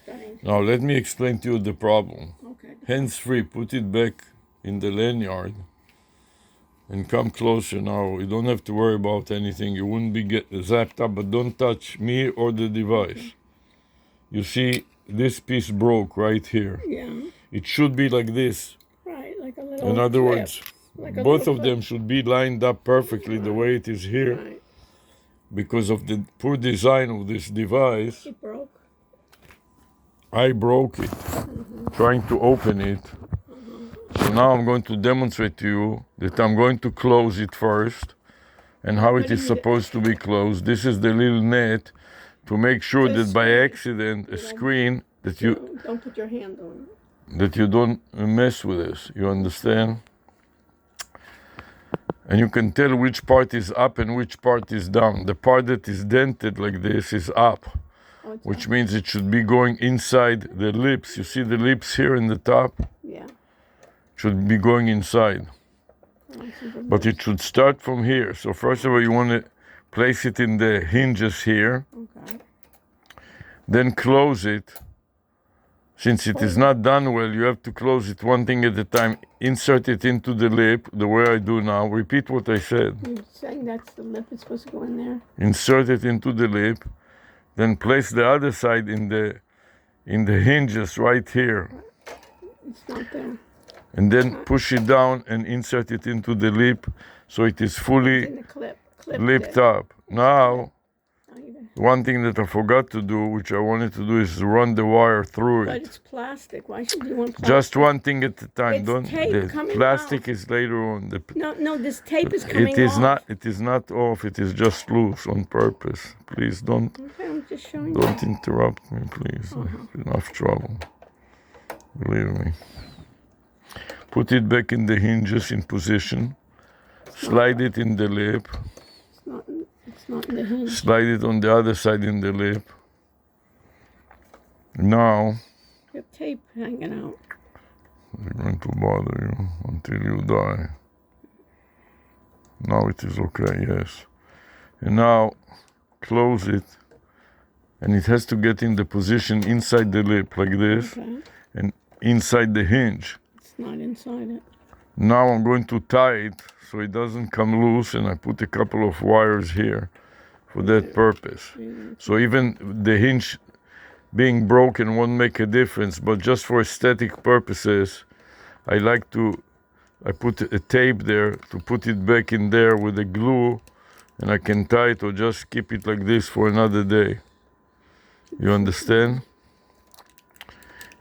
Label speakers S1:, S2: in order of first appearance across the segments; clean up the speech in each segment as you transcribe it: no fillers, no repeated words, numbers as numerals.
S1: studying.
S2: Now let me explain to you the problem.
S1: Okay.
S2: Hands free, put it back in the lanyard and come closer now. You don't have to worry about anything. You wouldn't be get zapped up, but don't touch me or the device.
S1: Okay.
S2: You see, this piece broke right here.
S1: Yeah.
S2: It should be like this.
S1: Right, like a little
S2: In other
S1: clip.
S2: words,
S1: Like a
S2: both
S1: little
S2: of them should be lined up perfectly the way it is here.
S1: Right.
S2: Because of the poor design of this device,
S1: It broke.
S2: I broke it, trying to open it. So now I'm going to demonstrate to you that I'm going to close it first and how it is supposed to be closed. This is the little net to make sure that by accident, a screen that you
S1: don't put your hand on it.
S2: That you don't mess with this. You understand? And you can tell which part is up and which part is down. The part that is dented like this is up, which means it should be going inside the lips. You see the lips here in the top?
S1: Yeah.
S2: Should be going inside. But it should start from here. So first of all, you want to place it in the hinges here.
S1: Okay.
S2: Then close it. Since it is not done well, you have to close it one thing at a time. Insert it into the lip, the way I do now. Repeat what I said.
S1: You're saying that's the lip is supposed to go in there?
S2: Insert it into the lip. Then place the other side in the hinges right here.
S1: It's not there.
S2: And then push it down and insert it into the lip so it is fully
S1: In the clip
S2: lipped up. Now, one thing that I forgot to do, which I wanted to do, is run the wire through
S1: But
S2: it.
S1: it's plastic. Why should you want plastic?
S2: Just one thing at a time.
S1: It's
S2: Don't.
S1: tape
S2: The
S1: coming
S2: plastic
S1: off.
S2: is later on.
S1: No, this tape is coming
S2: It is
S1: off.
S2: not. It is not off. It is just loose on purpose. Please don't.
S1: Okay, I'm just showing
S2: Don't interrupt me, please. Enough trouble. Believe me. Put it back in the hinges in position. Slide it in the lip.
S1: It's not in the hinge.
S2: Slide it on the other side in the lip. Now,
S1: You have tape hanging out.
S2: I'm going to bother you until you die. Now it is okay, yes. And now, close it. And it has to get in the position inside the lip, like this.
S1: Okay.
S2: And inside the hinge.
S1: It's not inside it.
S2: Now I'm going to tie it so it doesn't come loose, and I put a couple of wires here for that purpose. So even the hinge being broken won't make a difference, but just for aesthetic purposes, I put a tape there to put it back in there with a glue, and I can tie it or just keep it like this for another day. You understand?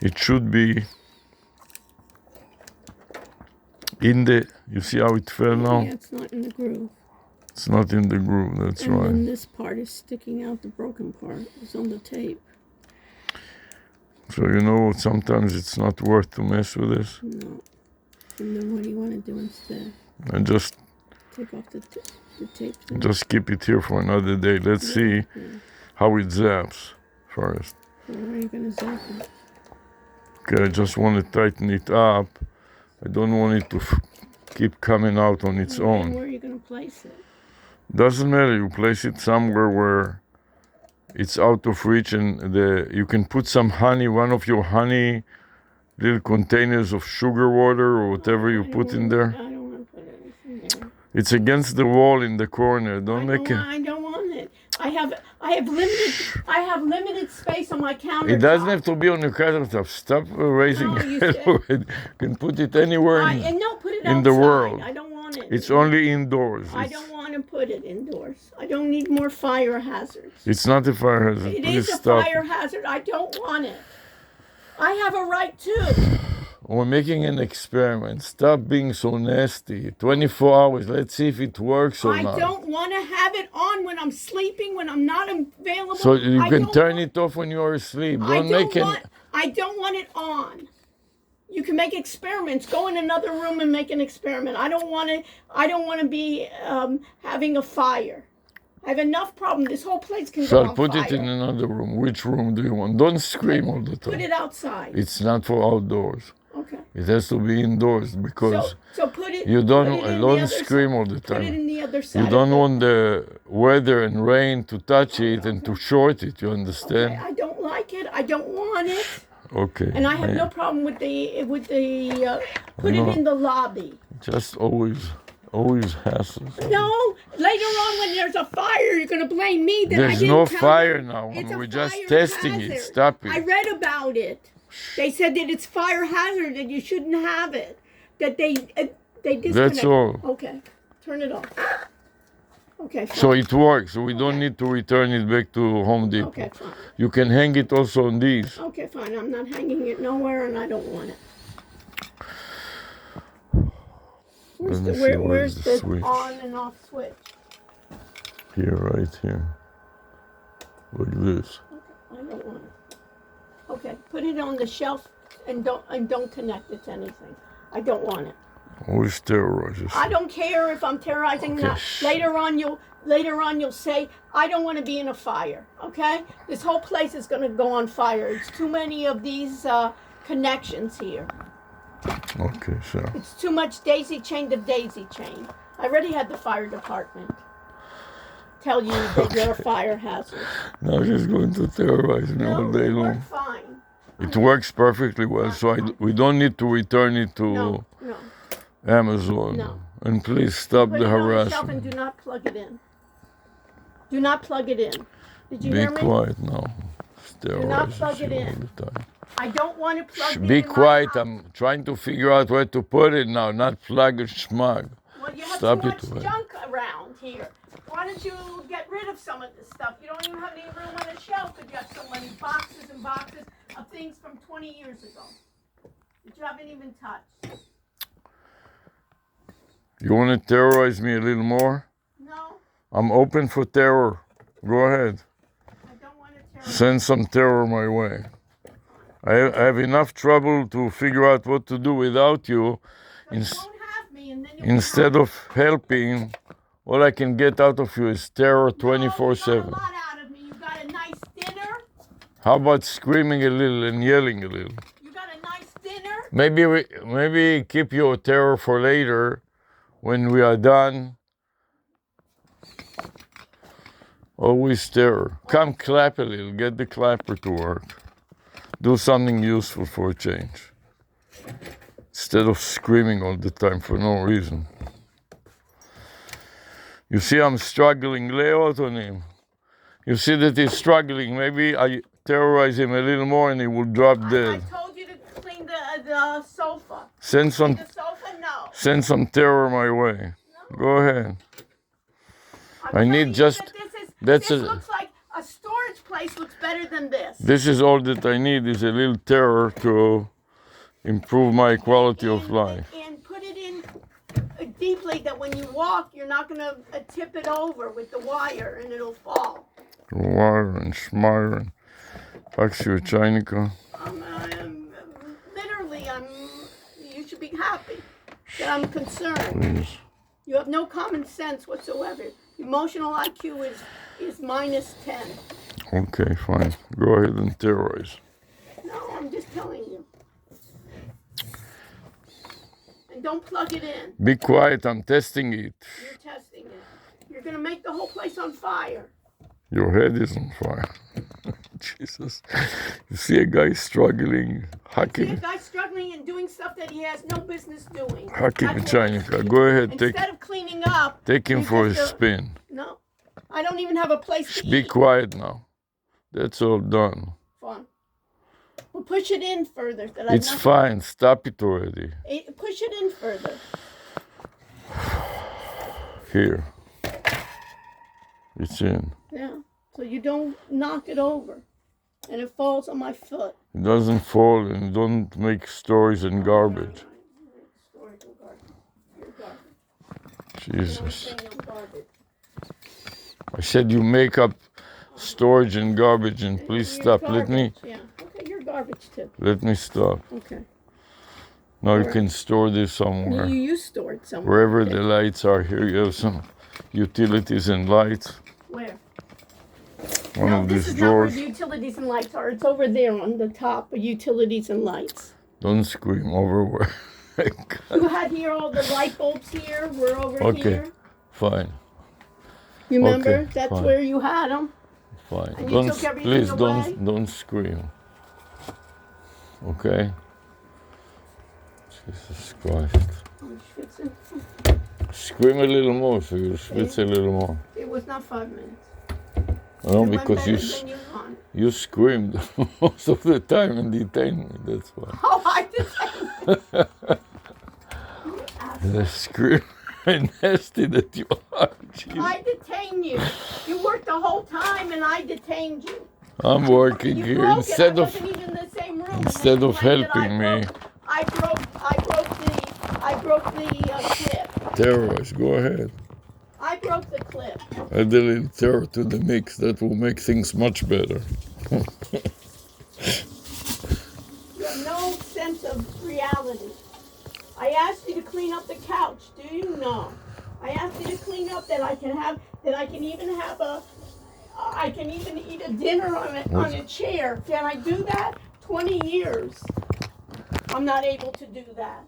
S2: It should be in the, you see how it fell now?
S1: Yeah, it's not in the groove.
S2: It's not in the groove, that's
S1: And
S2: right.
S1: then this part is sticking out, the broken part is on the tape.
S2: So you know, sometimes it's not worth to mess with this.
S1: No. And then what do you want to do instead?
S2: And just
S1: Take off the tape thing?
S2: just keep it here for another day. Let's see how it zaps first.
S1: Where are you going to zap it?
S2: Okay, I just want to tighten it up. I don't want it to keep coming out on its
S1: And
S2: own.
S1: where are you going to place it?
S2: Doesn't matter, you place it somewhere where it's out of reach, and you can put some honey, one of your honey little containers of sugar water or whatever you put in there.
S1: I don't want to put anything there.
S2: It's against the wall in the corner. Don't make it.
S1: I don't want it. I have limited space on my countertop.
S2: It doesn't have to be on your countertop. Stop raising
S1: No,
S2: your head. You can put it anywhere
S1: put it
S2: in the
S1: outside.
S2: world.
S1: I don't want it.
S2: It's only indoors.
S1: I don't want to put it indoors. I don't need more fire hazards.
S2: It's not a fire hazard.
S1: It
S2: Please
S1: is a
S2: stop.
S1: fire hazard. I don't want it. I have a right too.
S2: We're making an experiment. Stop being so nasty. 24 hours. Let's see if it works or not.
S1: I don't want to have it on when I'm sleeping, when I'm not available.
S2: So you can turn it off when you're asleep.
S1: I don't want it on. You can make experiments. Go in another room and make an experiment. I don't want to be having a fire. I have enough problem. This whole place can go on
S2: Put
S1: fire.
S2: it in another room. Which room do you want? Don't scream all the time.
S1: Put it outside.
S2: It's not for outdoors.
S1: Okay.
S2: It has to be indoors because
S1: So put it.
S2: You
S1: put
S2: don't
S1: it in the
S2: don't
S1: other
S2: scream all the
S1: Put it
S2: time.
S1: in the other side.
S2: You
S1: of
S2: don't
S1: the-
S2: want the weather and rain to touch it and to short it. You
S1: Okay,
S2: understand?
S1: I don't like it. I don't want it.
S2: Okay.
S1: And I have no problem with the put
S2: No.
S1: it in the lobby.
S2: Just always hassles.
S1: No, later on when there's a fire, you're gonna blame me that I
S2: There's
S1: didn't
S2: no
S1: tell
S2: fire
S1: you.
S2: now.
S1: It's a
S2: We're just
S1: fire
S2: testing it.
S1: hazard.
S2: Stop
S1: I
S2: it.
S1: read about it. They said that it's fire hazard that you shouldn't have it. That they disconnect.
S2: That's all.
S1: Okay, turn it off. Okay, fine.
S2: So it works. So we don't
S1: Okay.
S2: need to return it back to Home Depot.
S1: Okay, fine.
S2: You can hang it also on these.
S1: Okay, fine. I'm not hanging it nowhere, and I don't want it.
S2: Let me see,
S1: Where's the
S2: switch?
S1: on and off switch?
S2: Here, right here. Like this.
S1: I don't want it. Okay, put it on the shelf and don't connect it to anything. I don't want it.
S2: Always terrorizes.
S1: I don't care if I'm terrorizing.
S2: Okay,
S1: Not. Later on you'll say I don't want to be in a fire. Okay, this whole place is going to go on fire. It's too many of these connections here.
S2: Okay, so.
S1: It's too much daisy chain to daisy chain. I already had the fire department tell you that you're a fire hazard.
S2: Now she's going to terrorize me all day
S1: it
S2: long.
S1: worked fine.
S2: It works perfectly well, so we don't need to return it to
S1: No.
S2: Amazon.
S1: No.
S2: And please stop
S1: Put
S2: the
S1: it on the shelf and
S2: harassment.
S1: do not plug it in. Do not plug it in. Did you
S2: Be
S1: hear me?
S2: quiet now. It's
S1: not
S2: terrorizes
S1: plug it
S2: you
S1: in.
S2: all the time.
S1: I don't want to plug it in.
S2: Be
S1: my
S2: quiet.
S1: house.
S2: I'm trying to figure out where to put it now, not plug and schmug.
S1: Well, you have
S2: Stop
S1: too
S2: it,
S1: much
S2: man.
S1: junk around here. Why don't you get rid of some of this stuff? You don't even have any room on the shelf because you have so many boxes and boxes of things from 20 years ago that you haven't even touched.
S2: You want to terrorize me a little more?
S1: No,
S2: I'm open for terror. Go ahead.
S1: I don't want to tear it.
S2: Send some terror my way. I have enough trouble to figure out what to do without you.
S1: So you won't have me, and then you'll
S2: Instead of helping, all I can get out of you is terror
S1: No, you
S2: 24/7.
S1: got a lot out of me. You got a nice dinner.
S2: How about screaming a little and yelling a little?
S1: You got a nice dinner.
S2: Maybe keep your terror for later when we are done. Always terror. Come clap a little. Get the clapper to work. Do something useful for a change. Instead of screaming all the time for no reason. You see I'm struggling. Leo Tonim. You see that he's struggling. Maybe I terrorize him a little more and he will drop
S1: I
S2: dead.
S1: told you to clean the sofa.
S2: Send some
S1: The sofa, no.
S2: Send some terror my way. Go ahead.
S1: I'm
S2: I need
S1: telling you
S2: just-
S1: that
S2: that's
S1: this
S2: a-
S1: looks like a storage place looks better than this.
S2: This is all that I need is a little terror to improve my quality of life.
S1: And put it in deeply that when you walk, you're not going to tip it over with the wire and it'll fall.
S2: Wire and schmire and Akshu Chainika.
S1: Literally, you should be happy that I'm concerned.
S2: Please.
S1: You have no common sense whatsoever. Emotional IQ is minus 10.
S2: Okay, fine. Go ahead and terrorize.
S1: No, I'm just telling you. And don't plug it in.
S2: Be quiet, I'm testing it.
S1: You're testing it. You're going to make the whole place on fire.
S2: Your head is on fire. Jesus. You see a guy struggling,
S1: See a
S2: hacking
S1: guy struggling and doing stuff that he has no business doing.
S2: Hakim
S1: That's what-
S2: Chainika. Go ahead,
S1: Instead of cleaning up,
S2: take him
S1: you
S2: for a
S1: just
S2: spin.
S1: No, I don't even have a place to
S2: Be
S1: eat.
S2: quiet now. That's all done.
S1: Fine. Well, push it in further. That
S2: It's fine. Stop it already.
S1: Push it in further.
S2: Here. It's in.
S1: Yeah. So you don't knock it over, and it falls on my foot.
S2: It doesn't fall and don't make stories and garbage.
S1: Storage and garbage. You're garbage.
S2: Jesus.
S1: I'm garbage.
S2: I said you make up storage and garbage and please
S1: You're
S2: stop. Let me
S1: garbage, Yeah. Okay, you're garbage too.
S2: stop.
S1: Okay.
S2: Now you
S1: Alright.
S2: can store this somewhere.
S1: You store it somewhere.
S2: Wherever
S1: Okay.
S2: the lights are, here you have some utilities and lights.
S1: Where?
S2: One
S1: No,
S2: of
S1: this
S2: these
S1: is not where
S2: drawers.
S1: the utilities and lights are. It's over there on the top of utilities and lights.
S2: Don't scream over where.
S1: You had here all the light bulbs here. We're over
S2: Okay.
S1: here.
S2: Fine.
S1: You remember?
S2: Okay,
S1: That's
S2: fine.
S1: where you had them.
S2: Fine.
S1: And you took everything
S2: Please
S1: away?
S2: don't scream. Okay. Jesus Christ.
S1: I'm schwitzing.
S2: Scream a little more so you'll schwitz a little more.
S1: It was not 5 minutes.
S2: No,
S1: It went
S2: because
S1: better than you wanted.
S2: you screamed most of the time and detained me, that's why.
S1: Oh, I detained you.
S2: The scream nasty that you are. Jeez.
S1: I detained you. You worked the whole time and I detained you.
S2: I'm working
S1: You
S2: here
S1: broke
S2: instead
S1: it. I
S2: of
S1: wasn't even in the same room.
S2: instead of
S1: Complained that
S2: helping me.
S1: I broke the clip.
S2: Terrorize, go ahead.
S1: I broke the clip.
S2: Add a little terror to the mix, that will make things much better.
S1: You have no sense of reality. I asked you to clean up the couch. Do you know? I asked you to clean up that I can even eat a dinner on a chair. Can I do that? 20 years. I'm not able to do that.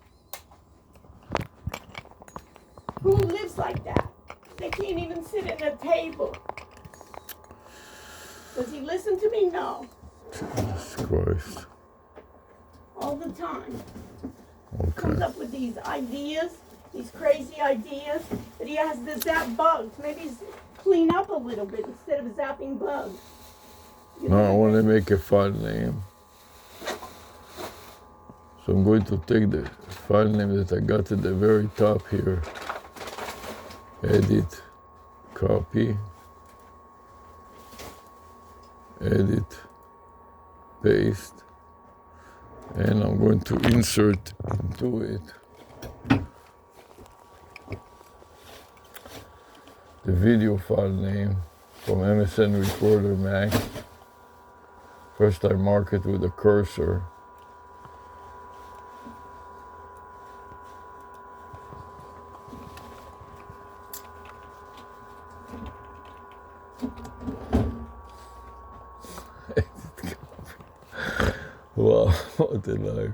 S1: Who lives like that? They can't even sit at a table. Does he listen to me? No.
S2: Jesus Christ.
S1: All the time.
S2: Okay.
S1: Comes up with these ideas, these crazy ideas, that he has to zap bugs. Maybe he's clean up a little bit instead of zapping bugs.
S2: Now I want to make a file name. So I'm going to take the file name that I got at the very top here. Edit, copy, edit, paste, and I'm going to insert into it the video file name from MSN Recorder Max. First I mark it with a cursor. Wow, what a life.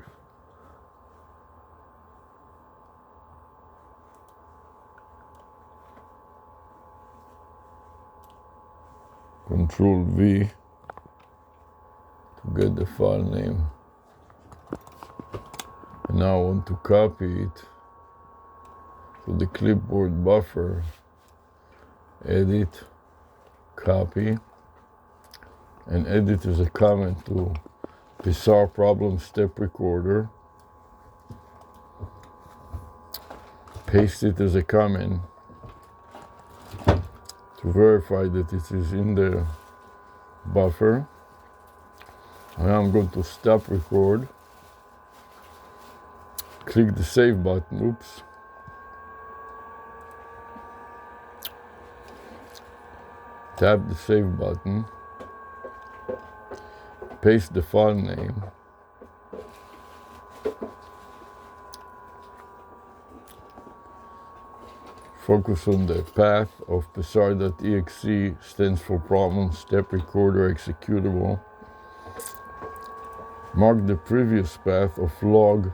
S2: Control V to get the file name. And now I want to copy it to the clipboard buffer. Edit, copy, and edit as a comment to Bizarre Problem Step Recorder. Paste it as a comment to verify that it is in the buffer. And now I'm going to stop record. Click the save button, oops. Tap the save button. Paste the file name. Focus on the path of Psar.exe, stands for problem, step recorder, executable. Mark the previous path of log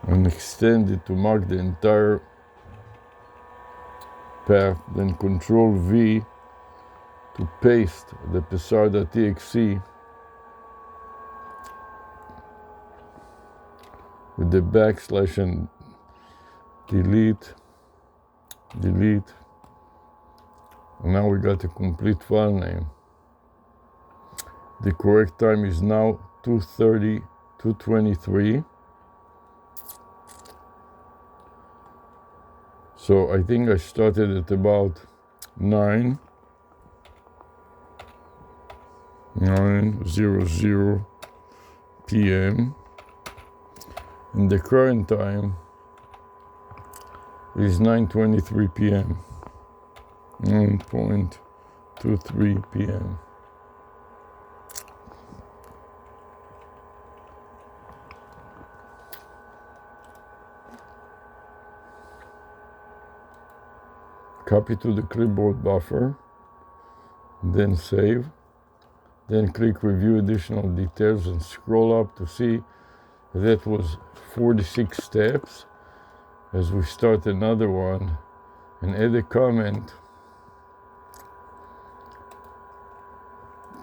S2: and extend it to mark the entire path, then Control V to paste the Psar.exe with the backslash and delete. And now we got a complete file name. The correct time is now 2:30, 2:23. So I think I started at about 9:00 p.m. and the current time is 9:23 p.m. 9:23 p.m. Copy to the clipboard buffer, then save, then click review additional details and scroll up to see That was 46 steps. As we start another one, and add a comment,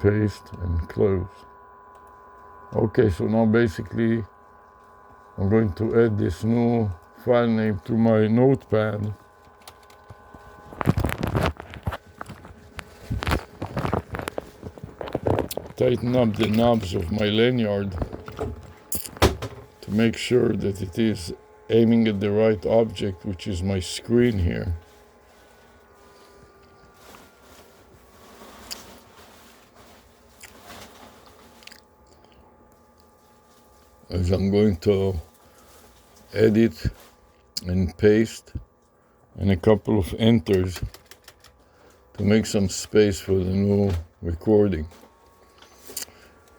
S2: paste and close. Okay, so now basically I'm going to add this new file name to my notepad. Tighten up the knobs of my lanyard to make sure that it is aiming at the right object, which is my screen here. As I'm going to edit and paste and a couple of enters to make some space for the new recording.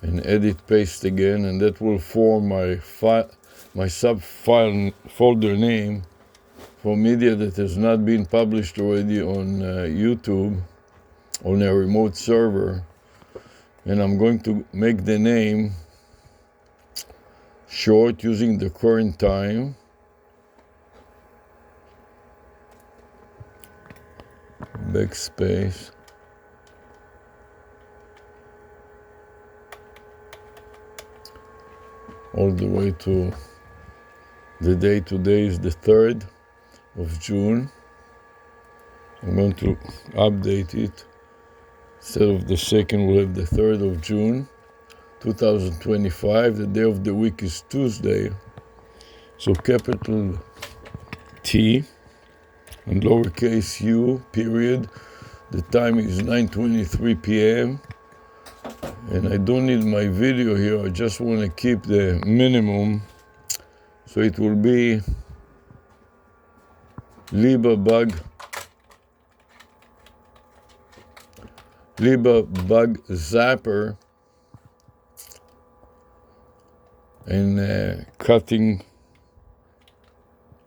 S2: And edit, paste again, and that will form my file, my sub-file folder name for media that has not been published already on YouTube on a remote server. And I'm going to make the name short using the current time. Backspace. All the way to the day. Today is the 3rd of June. I'm going to update it. Instead of the 2nd, we'll have the 3rd of June, 2025. The day of the week is Tuesday. So capital T and lowercase u, period. The time is 9:23 p.m. And I don't need my video here, I just want to keep the minimum. So it will be Libabug Zapper and cutting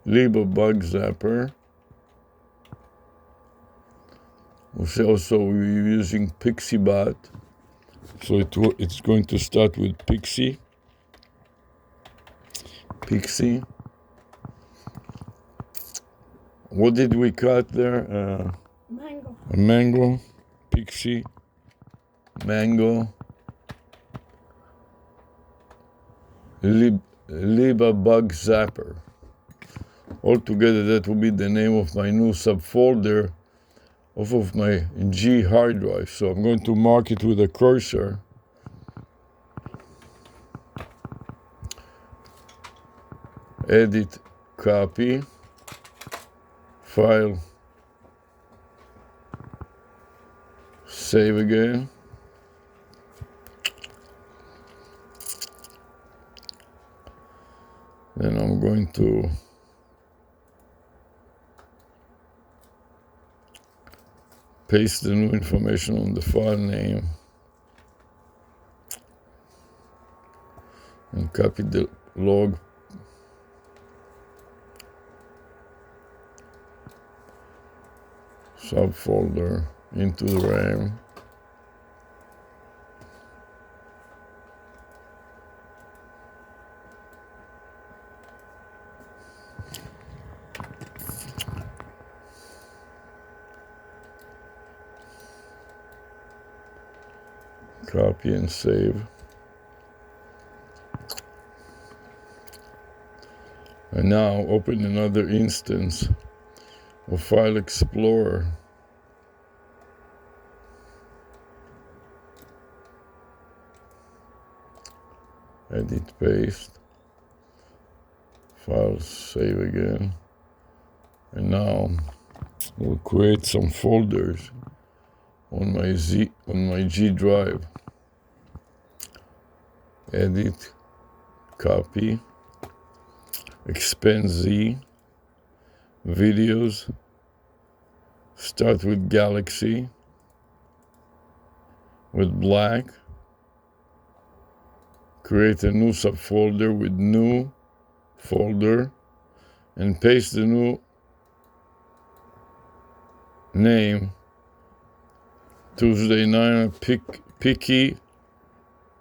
S2: Libabug Zapper. We're using PixieBot. So it's going to start with Pixie. What did we cut there?
S1: Mango.
S2: A mango. Pixie. Mango. Libabug Zapper. Altogether, that will be the name of my new subfolder off of my G hard drive. So I'm going to mark it with a cursor. Edit, copy, file, save again. Then I'm going to paste the new information on the file name and copy the log subfolder into the RAM. Copy and save. And now open another instance of File Explorer. Edit, paste. File, save again. And now we'll create some folders on my G drive. Edit, copy, expand Z, videos, start with Galaxy, with black, create a new subfolder with new folder, and paste the new name, Tuesday 9, Picky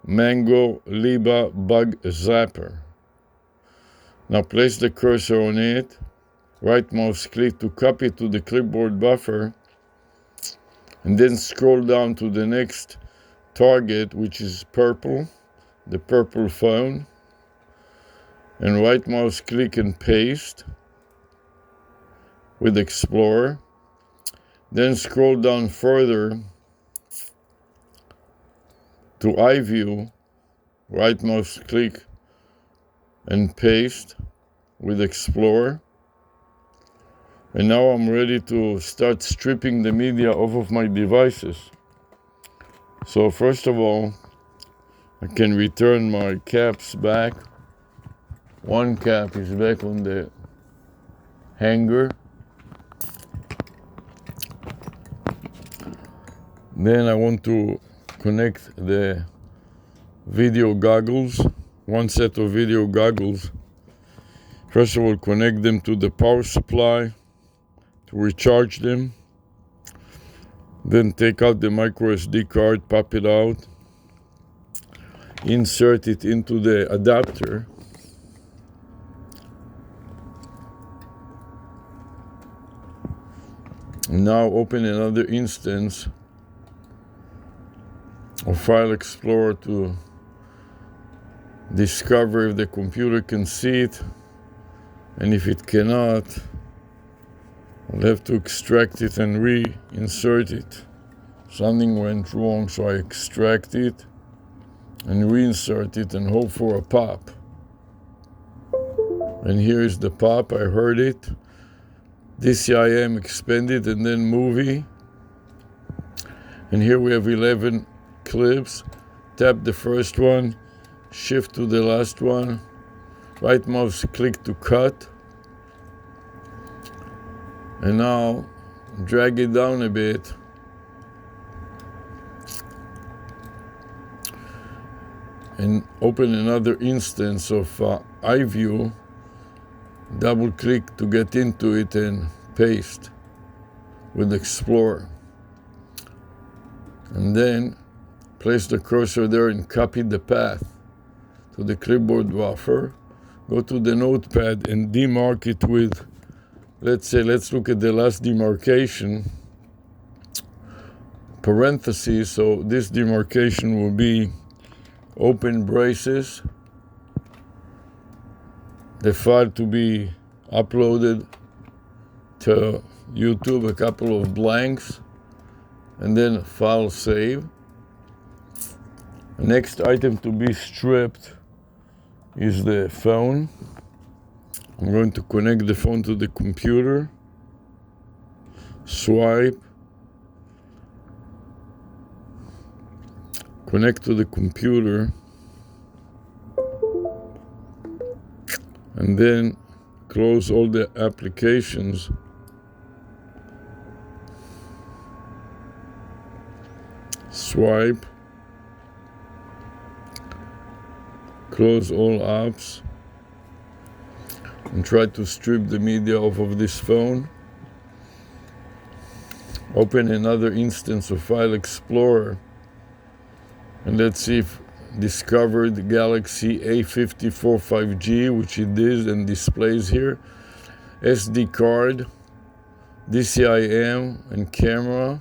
S2: Mango Liba Bug Zapper. Now place the cursor on it, right mouse click to copy to the clipboard buffer, and then scroll down to the next target, which is purple, the purple phone, and right mouse click and paste with Explorer. Then scroll down further to iView, right mouse click and paste with Explorer. And now I'm ready to start stripping the media off of my devices. So first of all, I can return my caps back. One cap is back on the hanger. Then I want to connect the video goggles, one set of video goggles. First of all, connect them to the power supply to recharge them. Then take out the micro SD card, pop it out, insert it into the adapter. Now open another instance of File Explorer to discover if the computer can see it, and if it cannot, I'll have to extract it and reinsert it. Something went wrong, so I extract it and reinsert it and hope for a pop. And here is the pop, I heard it. DCIM expanded and then movie. And here we have 11 clips. Tap the first one, shift to the last one, right mouse click to cut. And now drag it down a bit. And open another instance of iView. Double click to get into it and paste with Explorer. And then place the cursor there and copy the path to the clipboard buffer. Go to the notepad and demark it with, let's look at the last demarcation, parentheses. So this demarcation will be open braces, the file to be uploaded to YouTube, a couple of blanks, and then file save. The next item to be stripped is the phone. I'm going to connect the phone to the computer, swipe, connect to the computer, and then close all the applications. Swipe, close all apps, and try to strip the media off of this phone. Open another instance of File Explorer, and let's see if discovered Galaxy A54 5G, which it is and displays here, SD card, DCIM, and camera.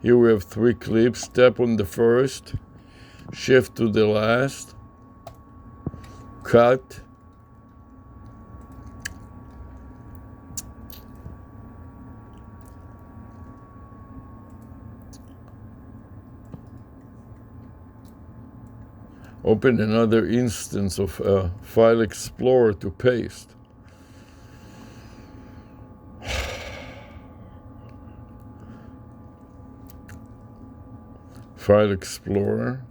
S2: Here we have 3 clips. Tap on the first, shift to the last, cut, open another instance of File Explorer to paste. File Explorer,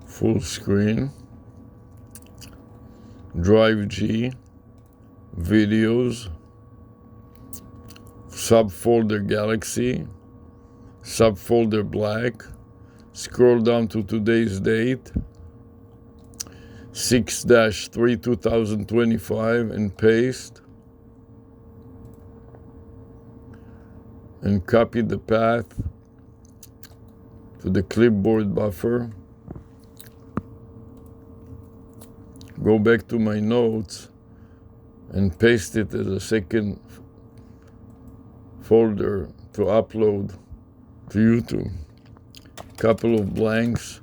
S2: full screen, Drive G, videos, subfolder Galaxy, subfolder black. Scroll down to today's date, 6-3-2025, and paste. And copy the path to the clipboard buffer. go back to my notes and paste it as a second folder to upload to YouTube. Couple of blanks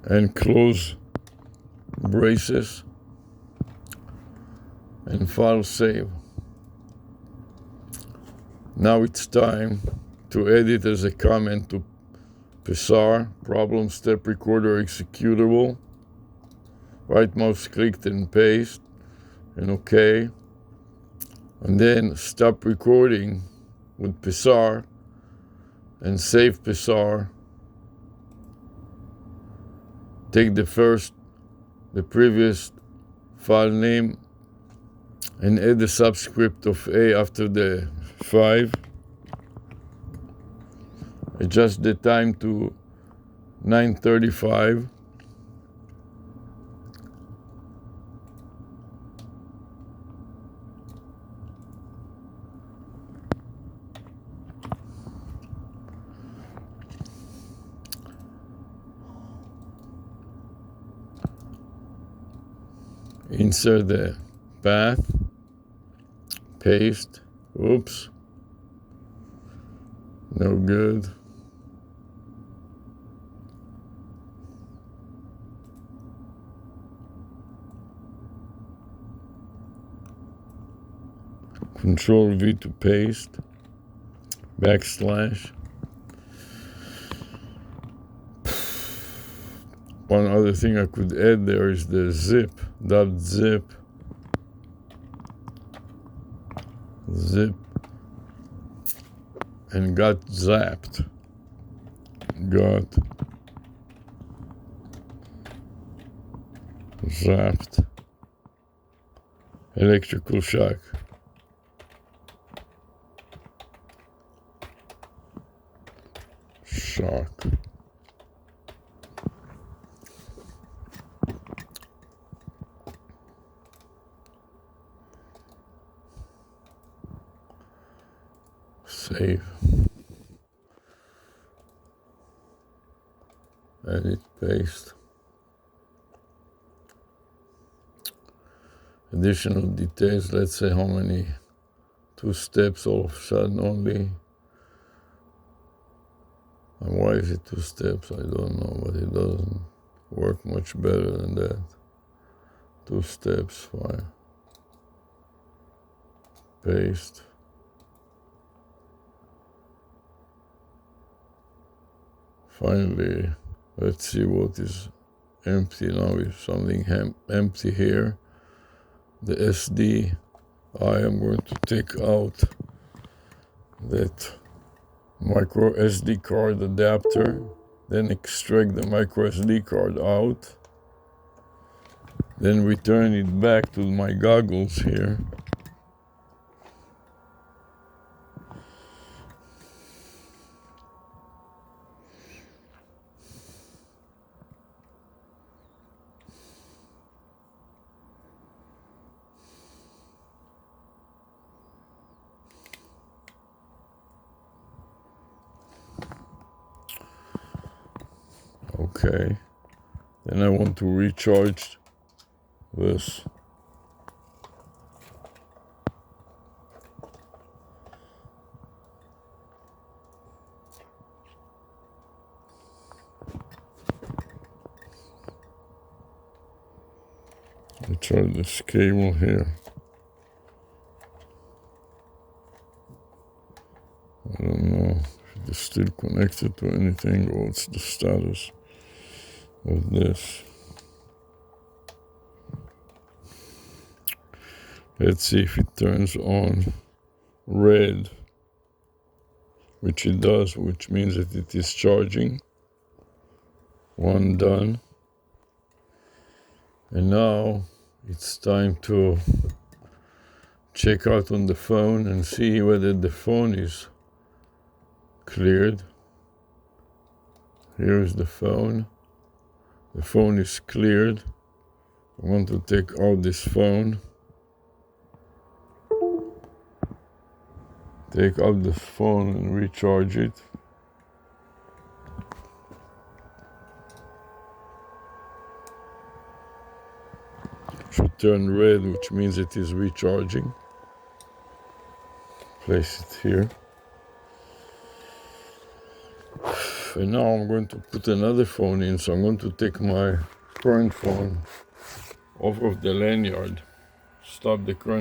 S2: and close braces and file save. Now it's time to edit as a comment to PSAR, problem step recorder executable. Right mouse clicked and paste and OK. And then stop recording with PSAR and save PSAR. Take the previous file name and add the subscript of A after the 5. Adjust the time to 9:35. Insert the path, paste, oops, no good. Control V to paste, backslash. One other thing I could add there is the zip, .zip, zip, and got zapped, got zapped, electrical shock. Shock. Save. Edit, paste. Additional details, let's say how many, 2 steps all of a sudden only. And why is it 2 steps? I don't know, but it doesn't work much better than that. 2 steps, fine. Paste. Finally, let's see what is empty now. If something empty here, the SD, I am going to take out that micro SD card adapter, then extract the micro SD card out, then return it back to my goggles here. Okay, then I want to recharge this. Recharge this cable here. I don't know if it is still connected to anything or what's the status of this. Let's see if it turns on red, which it does, which means that it is charging. One done. And now it's time to check out on the phone and see whether the phone is cleared. Here's the phone. The phone is cleared. I want to take out this phone. Take out the phone and recharge it. should turn red, which means it is recharging. Place it here. And now I'm going to put another phone in, so I'm going to take my current phone off of the lanyard, stop the current